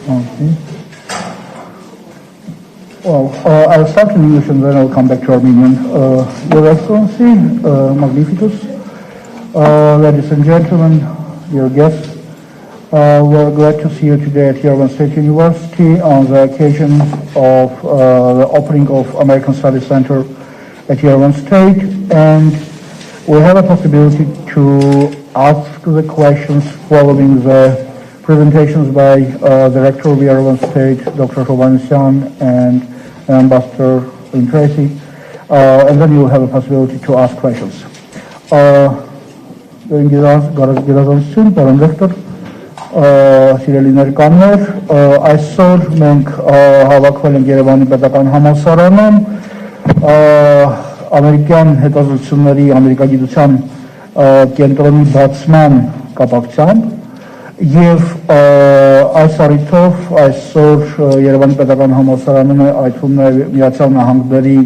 Okay. Well, I'll start in English and then I'll come back to Armenian. Your Excellency, Magnificus, ladies and gentlemen, dear guests, we're glad to see you today at Yerevan State University on the occasion of the opening of American Studies Center at Yerevan State, and we have a possibility to ask the questions following the presentations by the Rector of Yerevan State, Dr. Hovhannisyan, and Ambassador Tracy, and then you will have a possibility to ask questions. Գերազանցություն, պարոն Ռեկտոր, սիրելի ներկաներ, այսօր մենք հավաքվել ենք Երևանի պետական համալսարանում ամերիկյան հետազոտությունների ամերիկագիտության կենտրոնի բացման կապակցությամբ եւ այս առիթով այսօր Երևանի պետական համալսարանում է այցում նաեւ Միացյալ Նահանգների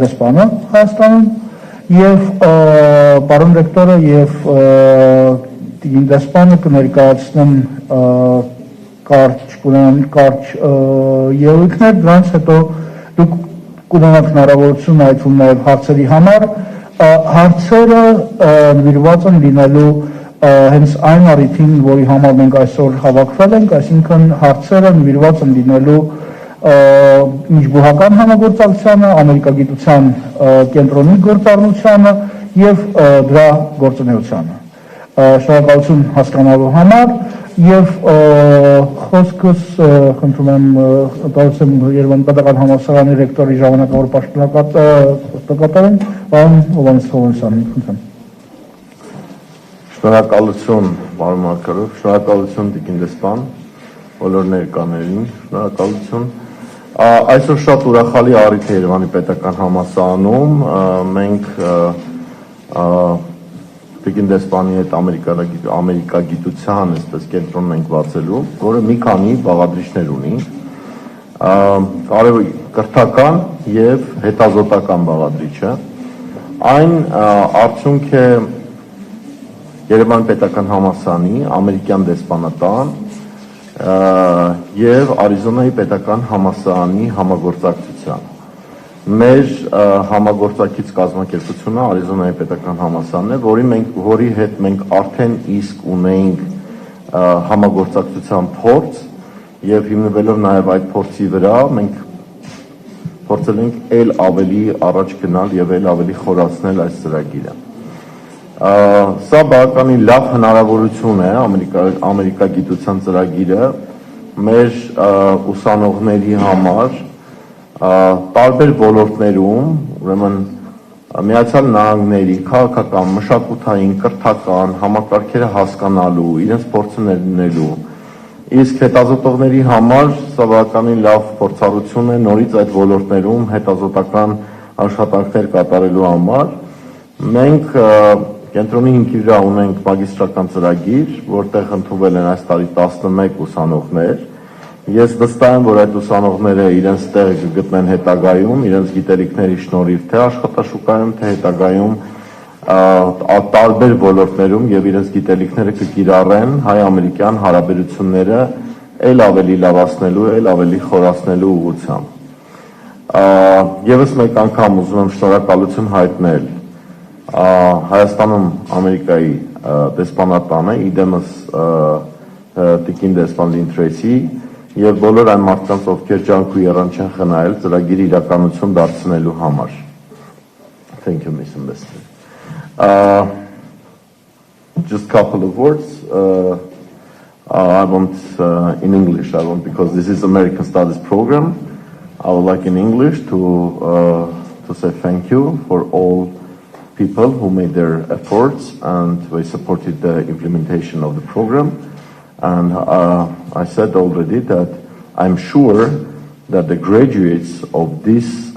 դեսպանը Հայաստանում եւ պարոն Ռեկտորը եւ Տիկին դեսպանը կներկայացնեն կարճ ելույթներ, դրանց հետո դուք կունենաք հնարավորություն այցում նաեւ հարցերի համար, հարցերը նվիրված են լինելու հենց այն առիթին, որի համար մենք այսօր հավաքվել ենք, այսինքն հարցերը նվիրված են լինելու միջբուհական համագործակցությանը, ամերիկագիտության կենտրոնի գործառնությանը եւ դրա գործունեությանը։ Շնորհակալություն հասկանալու համար եւ խոսքս խնդրում եմ տալսեմ Երևանի պետական համալսարանի ռեկտորի ժամանակավոր պաշտոնակատարին, պարոն Ովանեսյանին, խնդրեմ։ Շնորհակալություն, պարոն Մարգարով, շնորհակալություն Տիկին դեսպան, բոլոր ներկաներին, շնորհակալություն։ Այսօր շատ ուրախալի առիթ է Երևանի պետական համալսարանում, մենք Տիկին դեսպանի հետ ամերիկագիտության այսպես կենտրոնն ենք բացելու, որը մի քանի բաղադրիչներ ունի, կարևոր կրթական եւ հետազոտական բաղադրիչը, այն արդյունք է Երևանի պետական համալսարանի, ամերիկյան դեսպանատան եւ Արիզոնայի պետական համալսարանի համագործակցության։ Մեր համագործակից կազմակերպությունը Արիզոնայի պետական համալսարանն է, որի հետ մենք արդեն իսկ ունեինք համագործակցության փորձ եւ հիմնվելով նաեւ այդ փորձի վրա մենք փորձել ենք ել ավելի առաջ գնալ եւ ել ավելի խորացնել այս ծրագիրը։ Սա բավականին լավ հնարավորություն է ամերիկագիտության ծրագիրը մեր ուսանողների համար տարբեր ոլորտներում, ուրեմն Միացյալ Նահանգների քաղաքական, մշակութային, կրթական համակարգերը հասկանալու, իրենց փորձը ներդնելու, իսկ հետազոտողների համար սա բավականին լավ փորձառություն է նորից այդ ոլորտներում հետազոտական աշխատանքներ կատարելու համար։ Մենք կենտրոնի հիմքի վրա ունենք մագիստրական ծրագիր, որտեղ ընդունվել են այս տարի 11 ուսանողներ։ Ես վստահ եմ, որ այդ ուսանողները իրենց տեղը կգտնեն հետագայում, իրենց գիտելիքների շնորհիվ թե աշխատաշուկայում, թե հետագայում տարբեր ոլորտներում եւ իրենց գիտելիքները կկիրառեն հայ-ամերիկյան հարաբերությունները ել ավելի լավացնելու, ել ավելի խորացնելու ուղղությամբ։ Եվս մեկ անգամ ուզում եմ շնորհակալություն հայտնել Հայաստանում Ամերիկայի դեսպանատանը, իդեմս Տիկին դեսպան Tracy եւ բոլոր այն մարդկանց, ովքեր ջանք ու եռանդ չեն խնայել ծրագիրի իրականություն դարձնելու համար։ Thank you, Ms. Ambassador. Just a couple of words. I want in English, because this is American Studies program. I would like in English to say thank you for all people who made their efforts and they supported the implementation of the program. And I said already that I'm sure that the graduates of this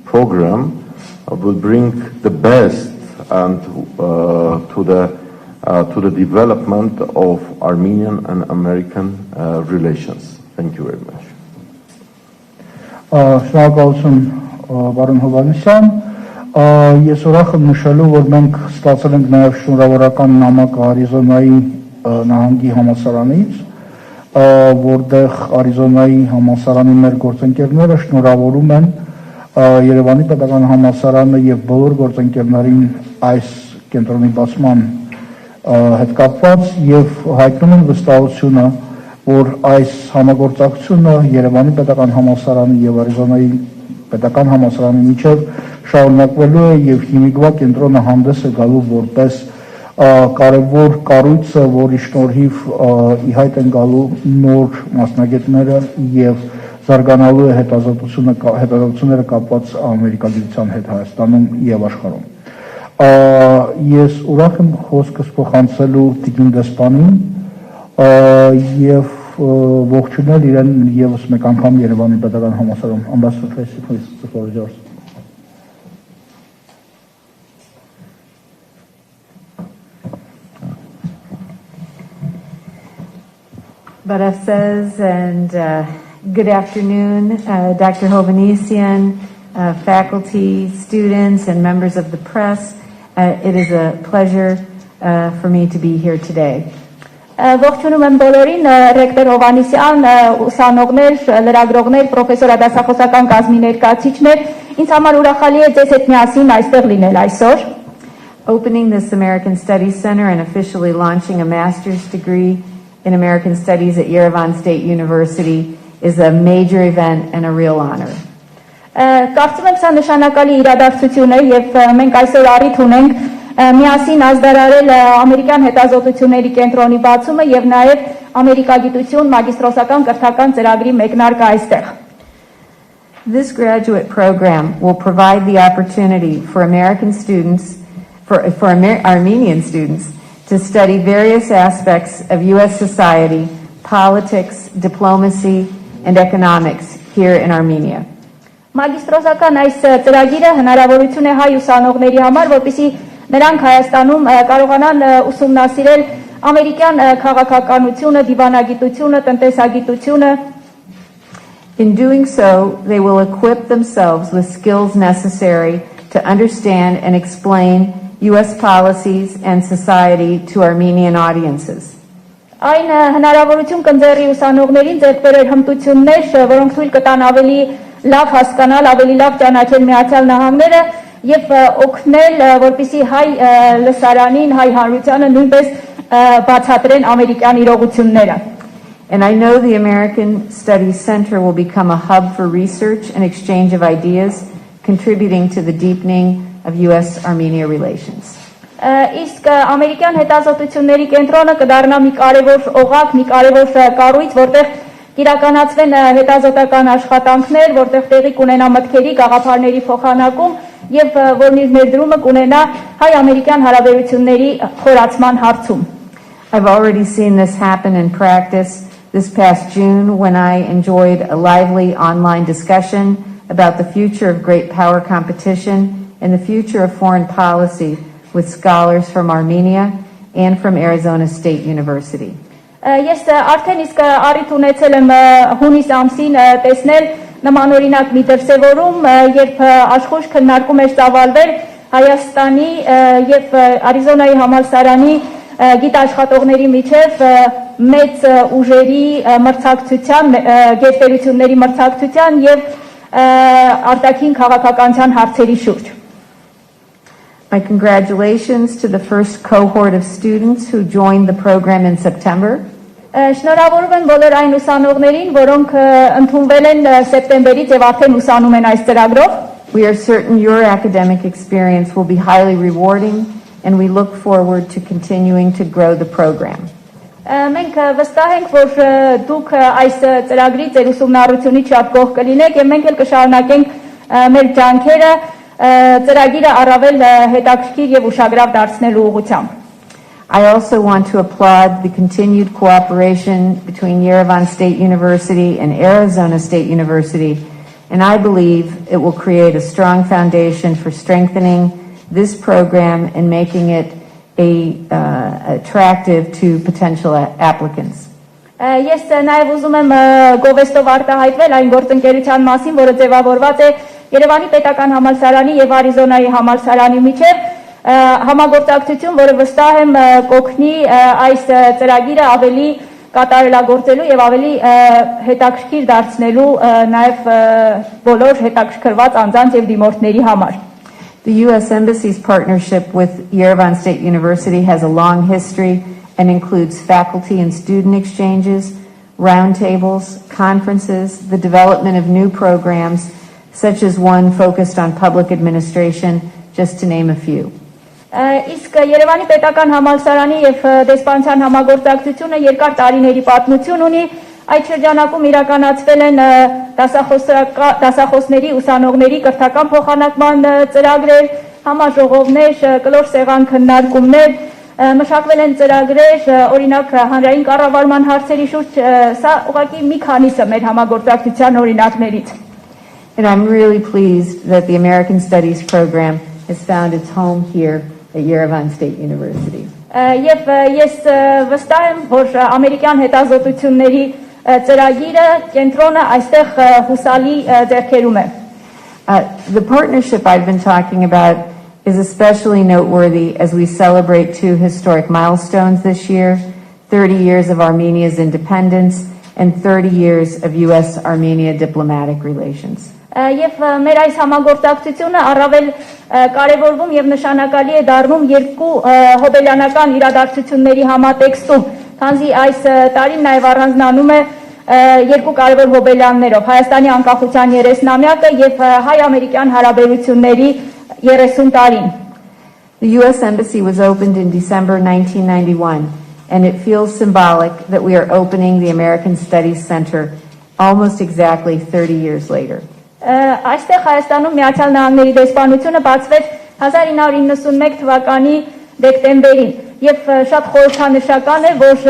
program will bring the best and to the development of Armenian and American relations. Thank you very much. Շնորհակալություն, պարոն Հովհաննիսյան։ Ես ուրախ եմ նշելու, որ մենք ստացել ենք նաև շնորհավորական նամակ Արիզոնայի նահանգի համալսարանից, որտեղ Արիզոնայի համալսարանի մեր գործընկերները շնորհավորում են Երևանի պետական համալսարանը եւ բոլոր գործընկերներին այս կենտրոնի բացման հետ կապված եւ հայտնում են վստահությունը, որ այս համագործակցությունը Երևանի պետական համալսարանի եւ Արիզոնայի պետական համալսարանի միջև շարունակվելու է եւ հիմիկվա կենտրոնը հանդես է գալու որպես կարևոր կառույցը, որի շնորհիվ ի հայտ են գալու նոր մասնագետները եւ զարգանալու է հետազոտությունները կապված ամերիկագիտության հետ Հայաստանում եւ աշխարհում։ Ես ուրախ եմ խոսքս փոխանցելու տիկին դեսպանին եւ ողջունել իրեն եւս մեկ անգամ Երևանի պետական համալսարանում։ Ambassador Tracy, please, the floor is yours. Bara says, and good afternoon, Dr. Hovhannissian, faculty, students, and members of the press. It is a pleasure for me to be here today. Ողջունում եմ բոլորին, ռեկտոր Հովհաննիսյան, ուսանողներ, լրագրողներ, պրոֆեսորադասախոսական կազմի ներկայացուցիչներ, ինձ համար ուրախալի է ձեզ հետ միասին այստեղ լինել այսօր։ Opening this American Studies Center and officially launching a master's degree in American Studies at Yerevan State University is a major event and a real honor. Կարծում եմ սա նշանակալի իրադարձություն է եւ մենք այսօր առիթ ունենք միասին ազդարարել ամերիկյան հետազոտությունների կենտրոնի բացումը եւ նաեւ ամերիկագիտություն մագիստրոսական կրթական ծրագրի մեկնարկը այստեղ։ This graduate program will provide the opportunity for American students, Armenian students, to study various aspects of U.S. society, politics, diplomacy, and economics here in Armenia. Մագիստրոսական այս ծրագիրը հնարավորություն է հայ ուսանողների համար, որպեսզի նրանք Հայաստանում կարողանան ուսումնասիրել ամերիկյան քաղաքականությունը, դիվանագիտությունը, տնտեսագիտությունը. In doing so, they will equip themselves with skills necessary to understand and explain U.S. policies and society to Armenian audiences. Այն հնարավորություն կընձեռի ուսանողներին ձեռք բերել հմտություններ, որոնք թույլ կտան ավելի լավ հասկանալ, ավելի լավ ճանաչել Միացյալ Նահանգները եւ օգնել, որպեսզի հայ լսարանին, հայ հանրությանը նույնպես բացատրեն ամերիկյան իրողությունները։ And I know the American Studies Center will become a hub for research and exchange of ideas, contributing to the deepening of U.S.-Armenia relations. Իսկ ամերիկյան հետազոտությունների կենտրոնը կդառնա մի կարևոր օղակ, մի կարևոր կառույց, որտեղ կիրականացվեն հետազոտական աշխատանքներ, որտեղ տեղի կունենա մտքերի, գաղափարների փոխանակում եւ որն իր ներդրումը կունենա հայ-ամերիկյան հարաբերությունների խորացման հարցում։ I've already seen this happen in practice this past June when I enjoyed a lively online discussion about the future of great power competition and the future of foreign policy with scholars from Armenia and from Arizona State University. Ես արդեն իսկ առիթ ունեցել եմ հունիս ամսին տեսնել նմանօրինակ մի դրսևորում, երբ աշխույժ քննարկում էր ծավալվել Հայաստանի եւ Արիզոնայի համալսարանի գիտաշխատողների միջև մեծ ուժերի մրցակցության, գերտերությունների մրցակցության եւ արտաքին քաղաքականության հարցերի շուրջ։ My congratulations to the first cohort of students who joined the program in September. Շնորհավորում եմ բոլոր այն ուսանողներին, որոնք ընդունվել են սեպտեմբերից եւ արդեն ուսանում են այս ծրագրով։ We are certain your academic experience will be highly rewarding and we look forward to continuing to grow the program. Մենք վստահ ենք, որ դուք այս ծրագրի ձեր ուսումնառությունից շատ գոհ կլինեք եւ մենք էլ կշարունակենք մեր ջանքերը ծրագիրը առավել հետաքրքիր եւ ուշագրավ դարձնելու ուղղությամբ։ I also want to applaud the continued cooperation between Yerevan State University and Arizona State University, and I believe it will create a strong foundation for strengthening this program and making it attractive to potential applicants. Ես նաև ուզում եմ գովեստով արտահայտվել այն գործընկերության մասին, որը ձևավորված է Երևանի պետական համալսարանի եւ Արիզոնայի համալսարանի միջև համագործակցություն, որը վստահ եմ կօգնի այս ծրագիրը ավելի կատարելագործելու եւ ավելի հետաքրքիր դարձնելու նաեւ բոլոր հետաքրքրված անձանց եւ դիմորդների համար։ The U.S. Embassy's partnership with Yerevan State University has a long history and includes faculty and student exchanges, roundtables, conferences, the development of new programs, such as one focused on public administration, just to name a few. Իսկ Երևանի պետական համալսարանի եւ դեսպանության համագործակցությունը երկար տարիների պատմություն ունի։ Այդ շրջանակում իրականացվել են դասախոսների, ուսանողների կրթական փոխանակման ծրագրեր, համաժողովներ, կլոր սեղան քննարկումներ, մշակվել են ծրագրեր, օրինակ հանրային կառավարման հարցերի շուրջ, սա ուղղակի մի քանիսը մեր համագործակցության օրինակներից։ And I'm really pleased that the American Studies program has found its home here at Yerevan State University. Եվ ես վստահ եմ, որ ամերիկյան հետազոտությունների ծրագիրը կենտրոնը այստեղ հուսալի ձեռքերում է։ The partnership I've been talking about is especially noteworthy as we celebrate two historic milestones this year, 30 years of Armenia's independence and 30 years of U.S.-Armenia diplomatic relations. Եվ մեր այս համագործակցությունը առավել կարևորվում եւ նշանակալի է դառնում երկու հոբելյանական իրադարձությունների համատեքստում, քանզի այս տարին նաեւ առանձնանում է երկու կարևոր հոբելյաններով՝ Հայաստանի անկախության 30-ամյակը եւ հայ-ամերիկյան հարաբերությունների 30 տարին։ The U.S. Embassy was opened in December 1991, and it feels symbolic that we are opening the American Studies Center almost exactly 30 years later. Այստեղ Հայաստանում Միացյալ Նահանգների դեսպանությունը բացվեց 1991 թվականի դեկտեմբերին եւ շատ խորհրդանշական է, որ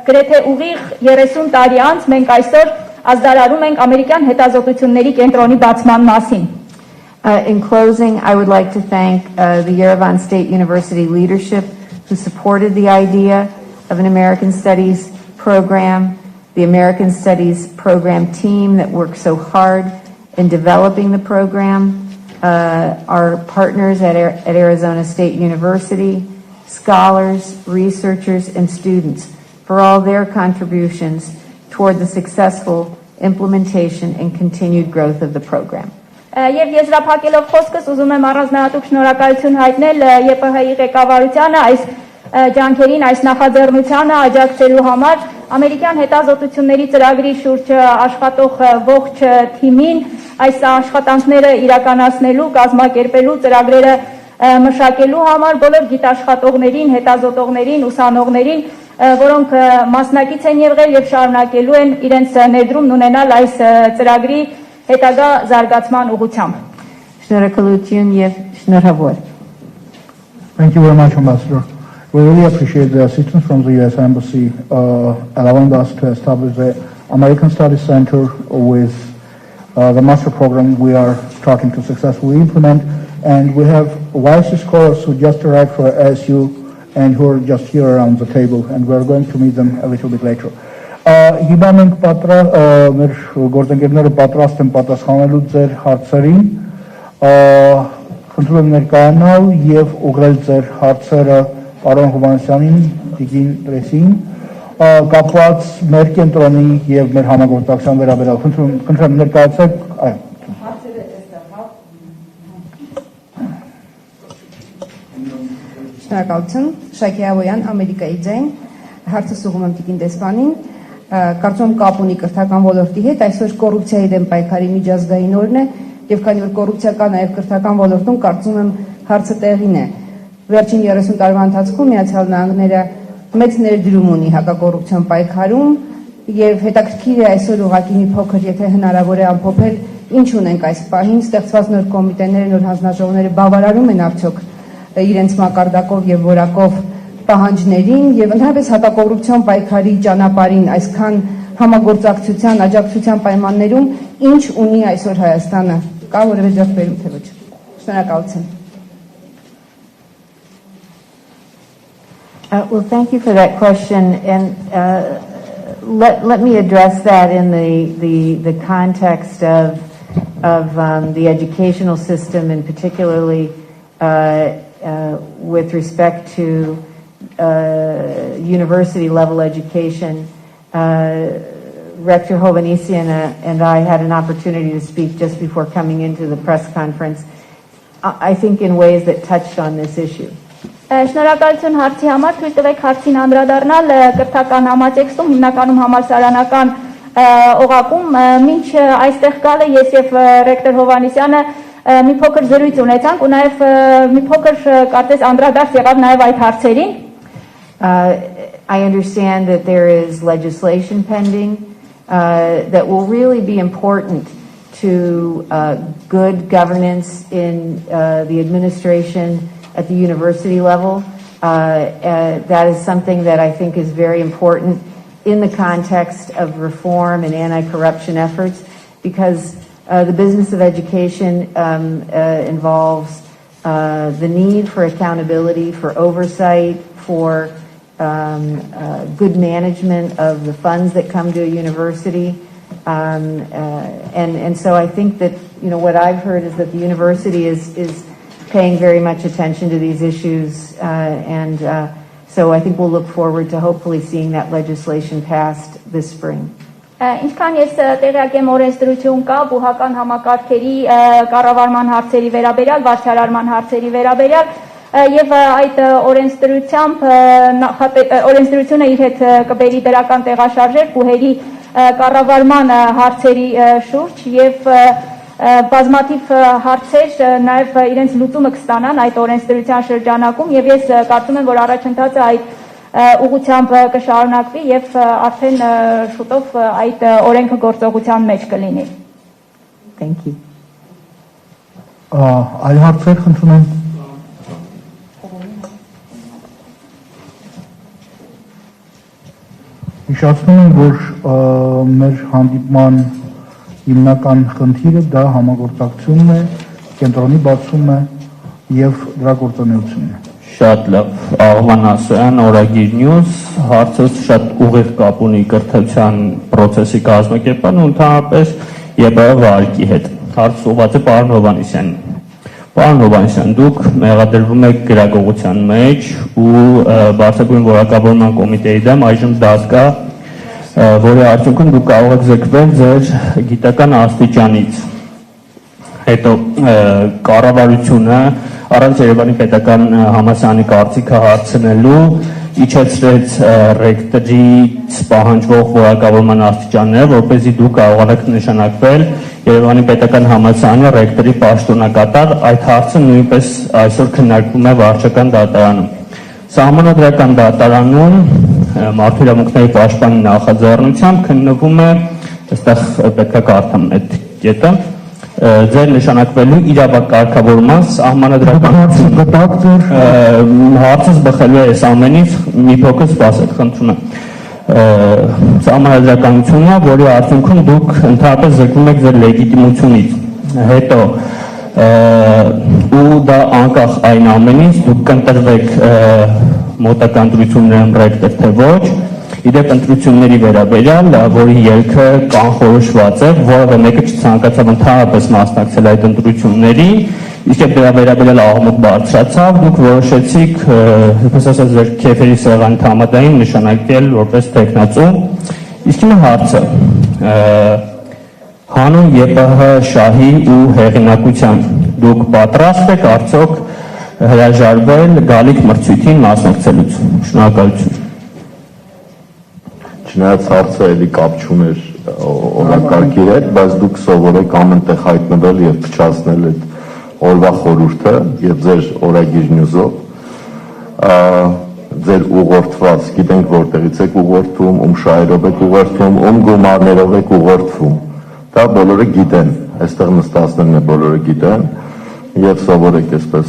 գրեթե ուղիղ 30 տարի անց մենք այսօր ազդարարում ենք ամերիկյան հետազոտությունների կենտրոնի բացման մասին։ In closing, I would like to thank the Yerevan State University leadership who supported the idea of an American Studies program, the American Studies program team that worked so hard in developing the program, our partners at Arizona State University, scholars, researchers, and students for all their contributions toward the successful implementation and continued growth of the program. Եվ եզրափակելով խոսքս ուզում եմ առանձնահատուկ շնորհակալություն հայտնել ԵՊՀ-ի ղեկավարությանը այս ջանքերին, այս նախաձեռնությանը աջակցելու համար, ամերիկյան հետազոտությունների ծրագրի շուրջ աշխատող ողջ թիմին, այս աշխատանքները իրականացնելու, կազմակերպելու, ծրագրերը մշակելու համար, բոլոր գիտաշխատողներին, հետազոտողներին, ուսանողներին, որոնք մասնակից են եղել եւ շարունակելու են իրենց ներդրումն ունենալ այս ծրագրի հետագա զարգացման ուղղությամբ։ Շնորհակալություն եւ շնորհավոր։ Thank you very much, Ambassador. We really appreciate the assistance from the U.S. Embassy allowing us to establish the American Studies Center with the master program we are starting to successfully implement. And we have YC scholars who just arrived for ASU and who are just here around the table, and we're going to meet them a little bit later. Հիմա մենք մեր գործընկերները պատրաստ են պատասխանելու ձեր հարցերին, խնդրում եմ ներկայանալ եւ ուղղել ձեր հարցերը պարոն Հովհաննիսյանին, Տիկին Տրեսին, կապված մեր կենտրոնի եւ մեր համագործակցության վերաբերյալ։ Խնդրում եմ ներկայացեք, հարցերը այստեղ, Շնորհակալություն, Շակե Ավոյան, Ամերիկայի ձայն, հարցս ուղղում եմ Տիկին դեսպանին, կարծում կապ ունի կրթական ոլորտի հետ, այսօր կոռուպցիայի դեմ պայքարի միջազգային օրն է, եւ քանի որ կոռուպցիա կա նաեւ կրթական ոլորտում, կարծում եմ հարցը տեղին է։ Վերջին 30 տարվա ընթացքում Միացյալ Նահանգները մեծ ներդրում ունի հակակոռուպցիոն պայքարում եւ հետաքրքիր է այսօր ուղղակի մի փոքր, եթե հնարավոր է ամփոփել, ինչ ունենք այս պահին, ստեղծված նոր կոմիտեները, նոր հանձնաժողովները բավարարում են արդյոք իրենց մակարդակով եւ որակով պահանջներին եւ ընդհանրապես հակակոռուպցիոն պայքարի ճանապարհին այսքան համագործակցության, աջակցության պայմաններում ինչ ունի այսօր Հայաստանը, կա որևէ ձեռքբերում թե ոչ։ Շնորհակալություն։ Well, thank you for that question, and let me address that in the context of the educational system, and particularly with respect to university level education. Rector Hovhannisyan and I had an opportunity to speak just before coming into the press conference, I think in ways that touched on this issue. Շնորհակալություն հարցի համար, թույլ տվեք հարցին անդրադառնալ կրթական համատեքստում, հիմնականում համալսարանական օղակում, մինչ այստեղ գալը ես եւ ռեկտոր Հովհաննիսյանը մի փոքր զրույց ունեցանք ու նաեւ մի փոքր կարծես անդրադարձ եղավ նաեւ այդ հարցերին. I understand that there is legislation pending that will really be important to good governance in the administration at the university level. That is something that I think is very important in the context of reform and anti-corruption efforts, because the business of education involves the need for accountability, for oversight, for good management of the funds that come to a university. And so I think that, what I've heard is that the university is paying very much attention to these issues, and so I think we'll look forward to hopefully seeing that legislation passed this spring. Ինչքան ես տեղյակ եմ, օրենսդրություն կա բուհական համակարգերի կառավարման հարցերի վերաբերյալ, վարչարարման հարցերի վերաբերյալ, եւ այդ օրենսդրությունը իր հետ կբերի դրական տեղաշարժեր բուհերի կառավարման հարցերի շուրջ եւ բազմաթիվ հարցեր նաև իրենց լուծումը կստանան այդ օրենսդրության շրջանակում եւ ես կարծում եմ, որ առաջընթացը այդ ուղղությամբ կշարունակվի եւ արդեն շուտով այդ օրենքը գործողության մեջ կլինի. Thank you. Այլ հարցեր խնդրում եմ. Հիշեցնում եմ, որ մեր հանդիպման հիմնական խնդիրը դա համագործակցությունն է, կենտրոնի բացումն է եւ դրա գործունեությունն է. Շատ լավ, Աղվան Ասոյան, օրագիր նյուզ, հարցը շատ ուղիղ կապ ունի կրթության պրոցեսի կազմակերպման ու ընդհանրապես ԵՊՀ վարկի հետ։ Հարցը ուղղված է պարոն Հովհաննիսյանին։ Պարոն Հովհաննիսյան, դուք մեղադրվում եք գրագողության մեջ ու բարձրագույն որակավորման կոմիտեի դեմ այժմ դաս կա, որի արդյունքում դուք կարող եք զրկվել ձեր գիտական աստիճանից։ Հետո կառավարությունը առանց Երևանի պետական համալսարանի կարծիքը հարցնելու իջեցրեց ռեկտորից պահանջվող որակավորման աստիճանները, որպեսզի դուք կարողանաք նշանակվել Երևանի պետական համալսարանի ռեկտորի պաշտոնակատար, այդ հարցը նույնպես այսօր քննարկվում է վարչական դատարանում։ Սահմանադրական դատարանում մարդու իրավունքների պաշտպանի նախաձեռնությամբ քննվում է, այստեղ պետք է կարդամ այդ կետը, ձեր նշանակվելու իրավակարգավորման սահմանադրական հարցս բխելու է այս ամենից, մի փոքր սպասեք, խնդրում եմ։ Սահմանադրականությունը, որի արդյունքում դուք ընդհանրապես զրկվում եք ձեր լեգիտիմությունից։ Հետո ու դա անկախ այն ամենից դուք կընտրվեք մոտակա ընտրություններում ռեկտոր թե ոչ, իդեպ ընտրությունների վերաբերյալ, որի ելքը կանխորոշված է, որևէ մեկը չցանկացավ ընդհանրապես մասնակցել այդ ընտրություններին, իսկ երբ դրա վերաբերյալ աղմուկ բարձրացավ, դուք որոշեցիք, այսպես ասած, ձեր քեֆերի սեղանի համաձայն նշանակել որպես թեկնածու։ Իսկ հիմա հարցը հանուն ԵՊՀ շահի ու հեղինակության դուք պատրաստ եք արդյոք հրաժարվել գալիք մրցույթին մասնակցելուց։ Շնորհակալություն։ Չնայած հարցը էլի կապ չուներ օրակարգի հետ, բայց դուք սովորեք ամենտեղ հայտնվել եւ փչացնել այդ օրվա խորհուրդը եւ ձեր օրագիր նյուզով ձեր ուղղորդված, գիտենք որտեղից եք ուղղորդվում, ում շահերով եք ուղղորդվում, ում գումարներով եք ուղղորդվում։ Դա բոլորը գիտեն, այստեղ նստածներն է բոլորը գիտեն եւ սովորեք այսպես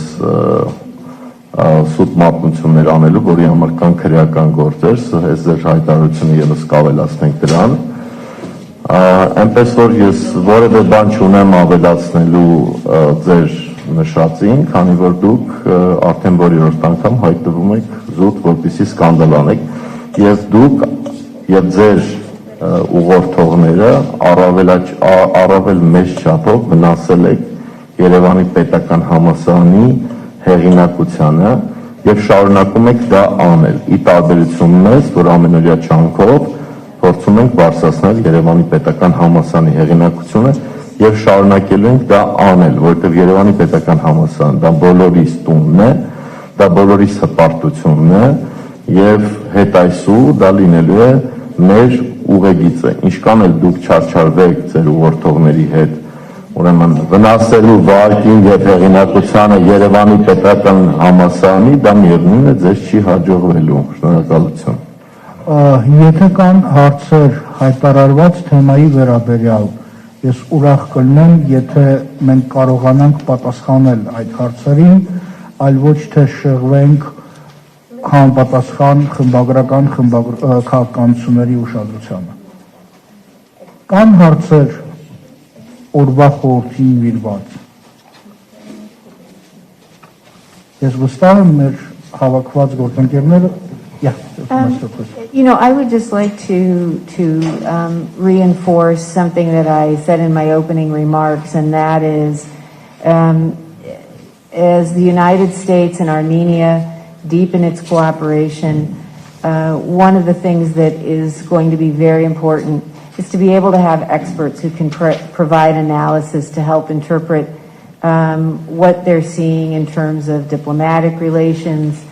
սուտ մատնություններ անելու, որի համար կան քրեական գործեր, այս ձեր հայտարարությունը եւս կավելացնենք դրան։ Այնպես որ ես որևէ բան չունեմ ավելացնելու ձեր նշածին, քանի որ դուք արդեն որերորդ անգամ հայտնվում եք զուտ, որպեսզի սկանդալ անեք, եւ դուք եւ ձեր ուղղորդողները առավել մեծ չափով վնասել եք Երևանի պետական համալսարանի հեղինակությանը եւ շարունակում եք դա անել ի տարբերություն մեզ, որ ամենօրյա չանքով փորձում ենք բարձրացնել Երևանի պետական համալսարանի հեղինակությունը եւ շարունակելու ենք դա անել, որովհետեւ Երևանի պետական համալսարանը դա բոլորիս տունն է, դա բոլորիս հպարտությունն է եւ հետայսու դա լինելու է մեր ուղեգիծը, ինչքան էլ դուք չարչարվեք ձեր ուղղորդողների հետ, ուրեմն վնասելու վարկին եւ հեղինակությանը Երևանի պետական համալսարանի, դա միևնույն է ձեզ չի հաջողվելու։ Շնորհակալություն։ Եթե կան հարցեր հայտարարված թեմայի վերաբերյալ, ես ուրախ կլինեմ, եթե մենք կարողանանք պատասխանել այդ հարցերին, այլ ոչ թե շեղվենք համապատասխան խմբագրական քաղաքականությունների ուշադրությանը։ Կան հարցեր օրվա խորհրդին նվիրված։ Ես վստահ եմ մեր հավաքված գործընկերները I would just like to reinforce something that I said in my opening remarks, and that is, as the United States and Armenia deepen its cooperation, one of the things that is going to be very important is to be able to have experts who can provide analysis to help interpret what they're seeing in terms of diplomatic relations,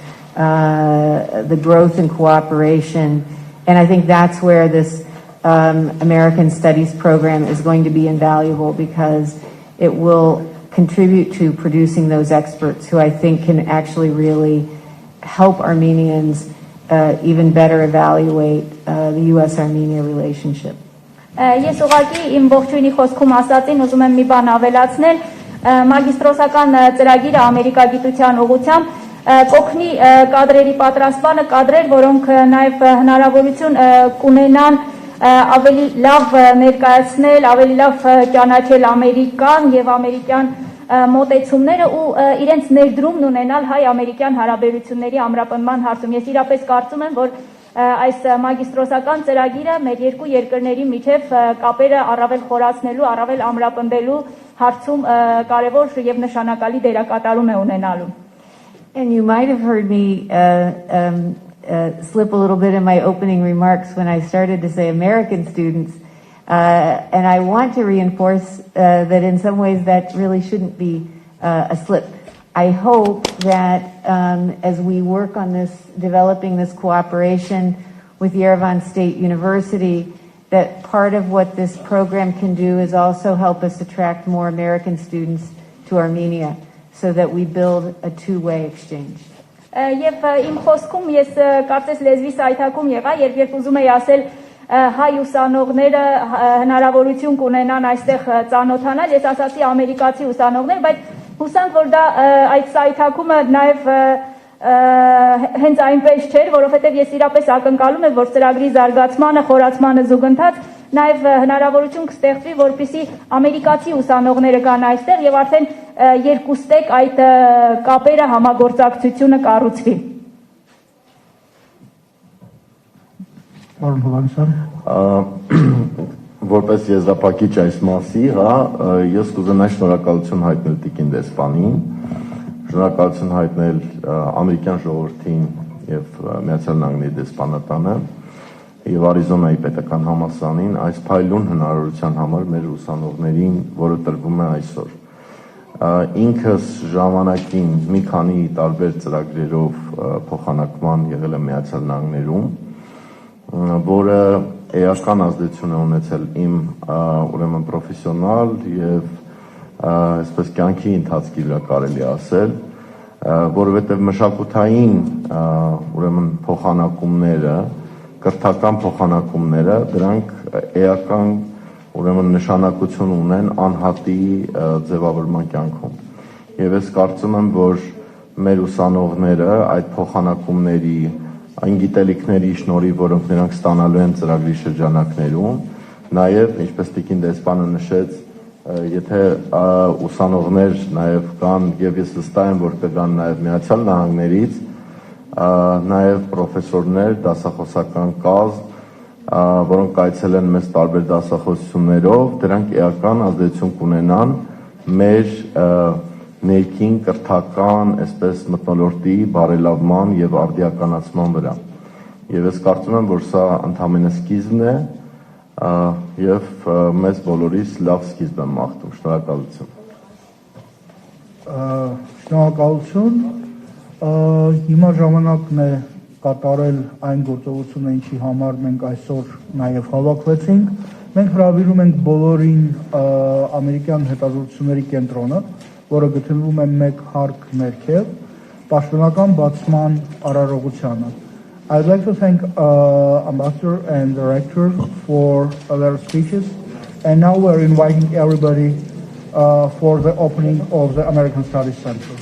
the growth in cooperation, and I think that's where this American Studies program is going to be invaluable, because it will contribute to producing those experts who I think can actually really help Armenians even better evaluate the U.S.-Armenia relationship. Ես ուղղակի իմ ողջույնի խոսքում ասածին ուզում եմ մի բան ավելացնել, մագիստրոսական ծրագիրը ամերիկագիտության ուղղությամբ կօգնի կադրերի պատրաստմանը, կադրեր, որոնք նաև հնարավորություն կունենան ավելի լավ ներկայացնել, ավելի լավ ճանաչել Ամերիկան եւ ամերիկյան մոտեցումները ու իրենց ներդրումն ունենալ հայ-ամերիկյան հարաբերությունների ամրապնման հարցում։ Ես իրապես կարծում եմ, որ այս մագիստրոսական ծրագիրը մեր երկու երկրների միջև կապերը առավել խորացնելու, առավել ամրապնդելու հարցում կարևոր եւ նշանակալի դերակատարում է ունենալու։ And you might have heard me slip a little bit in my opening remarks when I started to say American students, and I want to reinforce that in some ways that really shouldn't be a slip. I hope that as we work on this, developing this cooperation with Yerevan State University, that part of what this program can do is also help us attract more American students to Armenia, so that we build a two-way exchange. Եվ իմ խոսքում ես կարծես լեզվիս այթակում եղա, երբ ուզում եի ասել հայ ուսանողները հնարավորություն կունենան այստեղ ծանոթանալ, ես ասացի ամերիկացի ուսանողներ, բայց հուսանք, որ դա այդ սայթակումը նաև հենց այնպես չէր, որովհետև ես իրապես ակնկալում եմ, որ ծրագրի զարգացմանը, խորացմանը զուգընթաց նաև հնարավորություն կստեղծվի, որպեսզի ամերիկացի ուսանողները գան այստեղ եւ արդեն երկուստեք այդ կապերը համագործակցությունը կառուցվի։ Պարոն Հովհաննիսյան, որպես եզրափակիչ այս մասի, ես կուզենայի շնորհակալություն հայտնել տիկին դեսպանին, շնորհակալություն հայտնել ամերիկյան ժողովրդին եւ Միացյալ Նահանգների դեսպանատանը եւ Արիզոնայի պետական համալսարանին այս փայլուն հնարավորության համար մեր ուսանողներին, որը տրվում է այսօր։ Ինքս ժամանակին մի քանի տարբեր ծրագրերով փոխանակման եղել եմ Միացյալ Նահանգներում, որը էական ազդեցություն է ունեցել իմ ուրեմն պրոֆեսիոնալ եւ այսպես կյանքի ընթացքի վրա կարելի ասել, որովհետեւ մշակութային ուրեմն փոխանակումները, կրթական փոխանակումները, դրանք էական ուրեմն նշանակություն ունեն անհատի ձևավորման կյանքում։ Եվ ես կարծում եմ, որ մեր ուսանողները այդ փոխանակումների, այն գիտելիքների շնորհիվ, որոնք նրանք ստանալու են ծրագրի շրջանակներում, նաև, ինչպես տիկին դեսպանը նշեց, եթե ուսանողներ նաև կան, եւ ես վստահ եմ, որ կգան նաև Միացյալ Նահանգներից, նաև պրոֆեսորներ, դասախոսական կազմ, որոնք այցելեն մեզ տարբեր դասախոսություններով, դրանք էական ազդեցություն կունենան մեր ներքին կրթական, այսպես մթնոլորտի բարելավման եւ արդիականացման վրա։ եւ ես կարծում եմ, որ սա ընդհանրապես սկիզբն է եւ մեզ բոլորիս լավ սկիզբ եմ մաղթում։ Շնորհակալություն։ Շնորհակալություն։ Հիմա ժամանակն է կատարել այն գործողությունը, ինչի համար մենք այսօր նաև հավաքվեցինք։ Մենք հրավիրում ենք բոլորին ամերիկյան հետազոտությունների կենտրոնը, որը գտնվում է մեկ հարկ ներքև, պաշտոնական բացման արարողությանը։ I'd like to thank Ambassador and Director for their speeches, and now we're inviting everybody for the opening of the American Studies Center.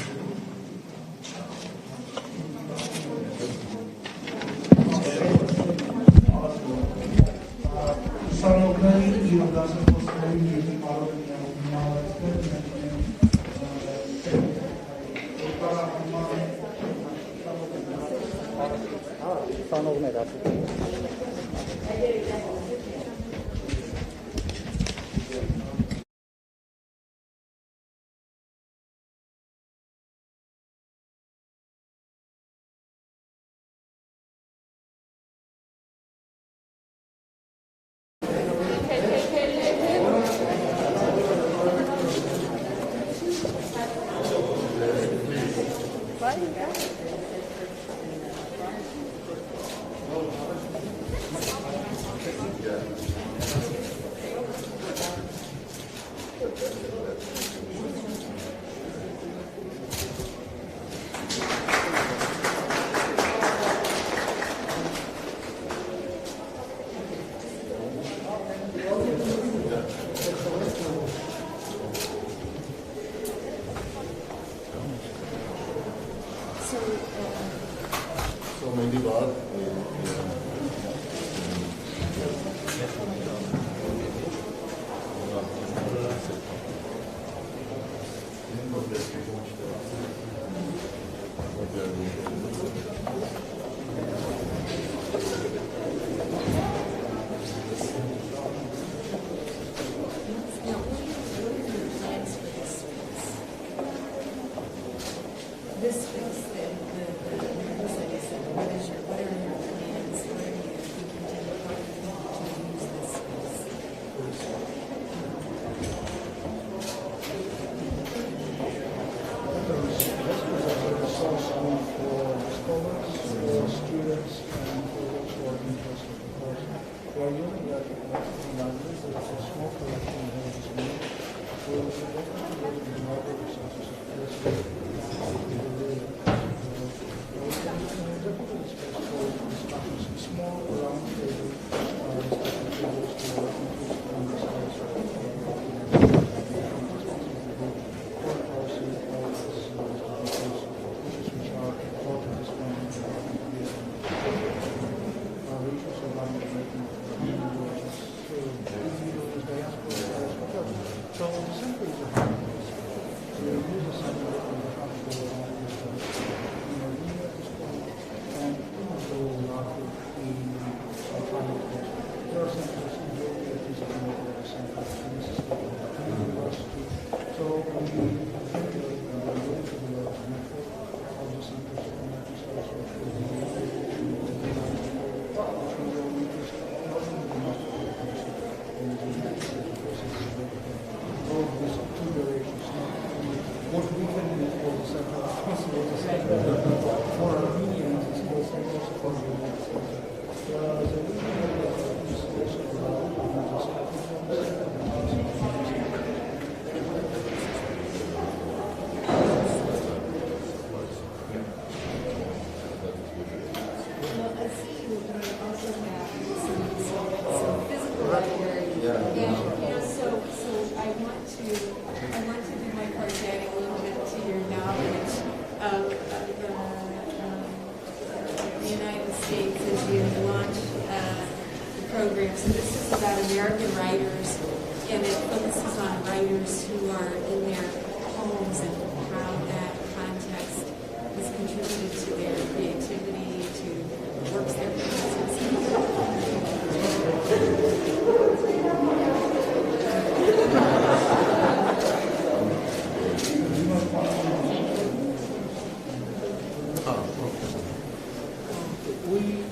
We